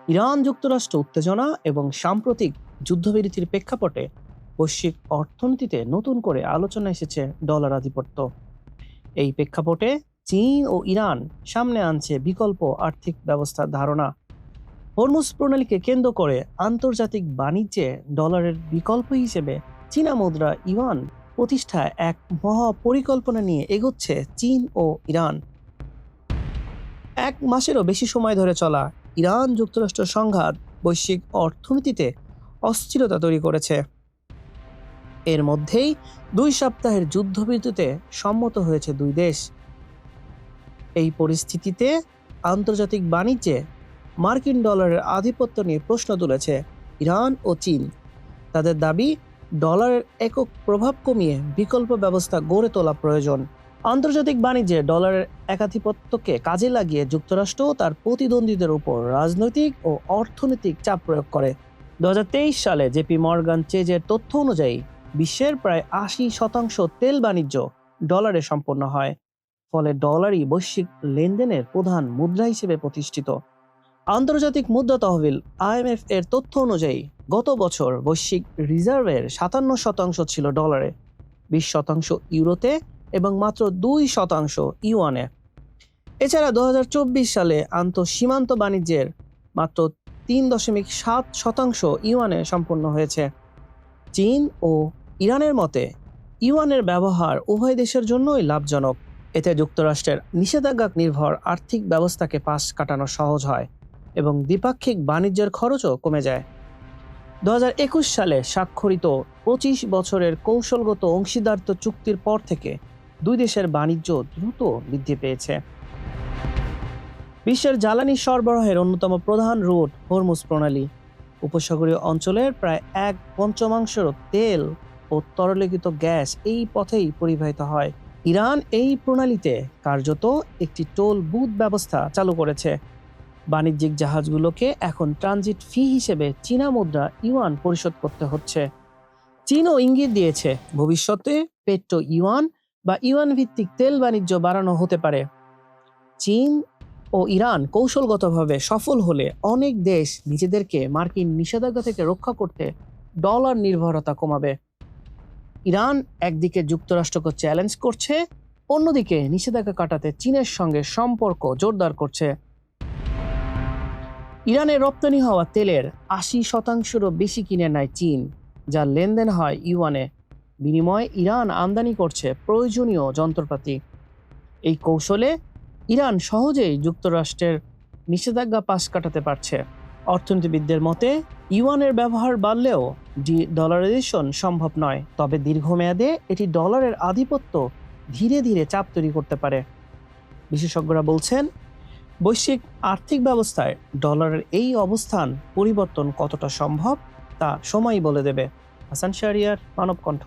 Iran যুক্তরাষ্ট্র উত্তেজনা এবং সাম্প্রতিক যুদ্ধবিরতির প্রেক্ষাপটে বৈশ্বিক অর্থনীতিতে নতুন করে আলোচনা এসেছে ডলার আধিপত্য। এই প্রেক্ষাপটে চীন ও ইরান সামনে আনছে বিকল্প আর্থিক ব্যবস্থার ধারণা। হরমুজ প্রণালীকে কেন্দ্র করে আন্তর্জাতিক বাণিজ্যে ডলারের বিকল্প হিসেবে চীনা মুদ্রা ইউয়ান প্রতিষ্ঠায় এক মহা পরিকল্পনা নিয়ে এগোচ্ছে চীন ও ইরান। এক মাসেরও বেশি সময় ধরে চলা ইরান যুক্তরাষ্ট্র সংঘাত বৈশ্বিক অর্থনীতিতে অস্থিরতা তৈরি করেছে। এর মধ্যেই 2 সপ্তাহের যুদ্ধবিরতিতে সম্মত হয়েছে দুই দেশ। এই পরিস্থিতিতে আন্তর্জাতিক বাণিজ্যে মার্কিন ডলারের আধিপত্য নিয়ে প্রশ্ন তুলেছে ইরান ও চীন। তাদের দাবি, ডলারের একক প্রভাব কমিয়ে বিকল্প ব্যবস্থা গড়ে তোলা প্রয়োজন। আন্তর্জাতিক বাণিজ্যে ডলারের একাধিপত্যকে কাজে লাগিয়ে যুক্তরাষ্ট্র তার প্রতিদ্বন্দ্বীদের উপর রাজনৈতিক ও অর্থনৈতিক চাপ প্রয়োগ করে। 2023 সালে জেপি মর্গান চেজের তথ্য অনুযায়ী বিশ্বের প্রায় 80% তেল বাণিজ্য ডলারে সম্পন্ন হয়। ফলে ডলারই বৈশ্বিক লেনদেনের প্রধান মুদ্রা হিসেবে প্রতিষ্ঠিত। আন্তর্জাতিক মুদ্রা তহবিল IMF এর তথ্য অনুযায়ী গত বছর বৈশ্বিক রিজার্ভের 57% ছিল ডলারে, 20% ইউরোতে এবং মাত্র 2% ইউয়ানে। এছাড়া 2024 সালে আন্তঃসীমান্ত বাণিজ্যের মাত্র 3.7% ইউয়ানে সম্পন্ন হয়েছে। চীন ও ইরানের মতে ইউয়ানের ব্যবহার উভয় দেশের জন্যই লাভজনক। এতে যুক্তরাষ্ট্রের নিষেধাজ্ঞা নির্ভর আর্থিক ব্যবস্থাকে পাশ কাটানো সহজ হয় এবং দ্বিপাক্ষিক বাণিজ্যের খরচও কমে যায়। 2021 সালে স্বাক্ষরিত 25 বছরের কৌশলগত অংশীদারত্ব চুক্তির পর থেকে দুই দেশের বাণিজ্য দ্রুত বৃদ্ধি পেয়েছে। বিশ্বের জ্বালানি সরবরাহের অন্যতম প্রধান রুট হরমুজ প্রণালী। উপসাগরীয় অঞ্চলের প্রায় 1/5 তেল ও তরলীকৃত গ্যাস এই পথেই পরিবাহিত হয়। ইরান এই প্রণালীতে কার্যত একটি টোল বুথ ব্যবস্থা চালু করেছে। বাণিজ্যিক জাহাজগুলোকে এখন ট্রানজিট ফি হিসেবে চীনা মুদ্রা ইউয়ান পরিশোধ করতে হচ্ছে। চীনও ইঙ্গিত দিয়েছে ভবিষ্যতে পেট্রো ইউয়ান বা ইউয়ান ভিত্তিক তেল বাণিজ্য বাড়ানো হতে পারে। চীন ও ইরান কৌশলগতভাবে সফল হলে অনেক দেশ নিজেদেরকে মার্কিন নিষেধাজ্ঞা থেকে রক্ষা করতে ডলার নির্ভরতা কমাবে। ইরান একদিকে যুক্তরাষ্ট্রকে চ্যালেঞ্জ করছে, অন্যদিকে নিষেধাজ্ঞা কাটাতে চীনের সঙ্গে সম্পর্ক জোরদার করছে। ইরানের রপ্তানি হওয়া তেলের 80%-রও বেশি কিনে নেয় চীন, যার লেনদেন হয় ইউয়ানে। বিনিময়ে ইরান আমদানি করছে প্রয়োজনীয় যন্ত্রপাতি। এই কৌশলে ইরান সহজেই যুক্তরাষ্ট্রের নিষেধাজ্ঞা পাশ কাটাতে পারছে। অর্থনীতিবিদদের মতে ইউয়ানের ব্যবহার বাড়লেও ডলারাইজেশন সম্ভব নয়, তবে দীর্ঘমেয়াদে এটি ডলারের আধিপত্য ধীরে ধীরে চাপ তৈরি করতে পারে। বিশেষজ্ঞরা বলছেন, বৈশ্বিক আর্থিক ব্যবস্থায় ডলারের এই অবস্থান পরিবর্তন কতটা সম্ভব তা সময়ই বলে দেবে। হাসান শাহরিয়ার, মানব কণ্ঠ।